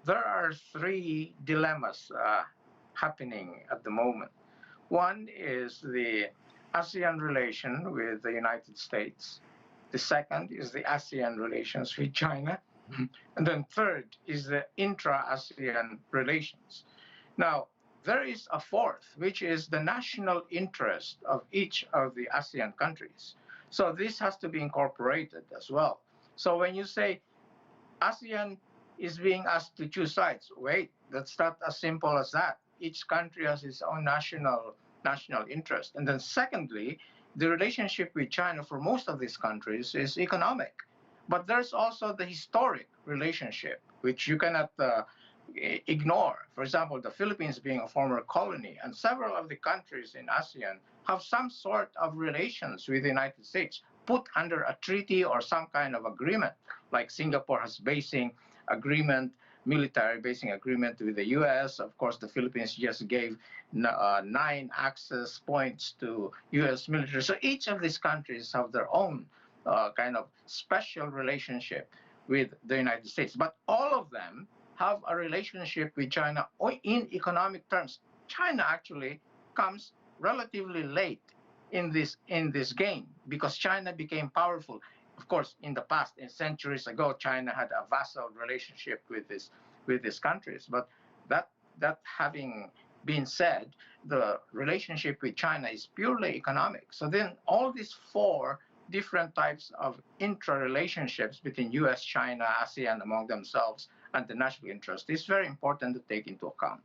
there are three dilemmas happening at the moment. One is the ASEAN relation with the United States. The second is the ASEAN relations with China. And then third is the intra-ASEAN relations. Now, there is a fourth, which is the national interest of each of the ASEAN countries. So this has to be incorporated as well. So when you say ASEAN is being asked to choose sides, wait, that's not as simple as that. Each country has its own national interest. And then secondly, the relationship with China for most of these countries is economic. But there's also the historic relationship, which you cannot ignore. For example, the Philippines being a former colony, and several of the countries in ASEAN have some sort of relations with the United States put under a treaty or some kind of agreement, like Singapore has basing agreement, military basing agreement with the U.S. Of course, the Philippines just gave 9 access points to U.S. military. So each of these countries have their own kind of special relationship with the United States. But all of them have a relationship with China in economic terms. China actually comes relatively late in this game because China became powerful. Of course, in the past, in centuries ago, China had a vassal relationship with these countries. But that having been said, the relationship with China is purely economic. So then all these four different types of intra-relationships between US, China, ASEAN among themselves, and the national interest is very important to take into account.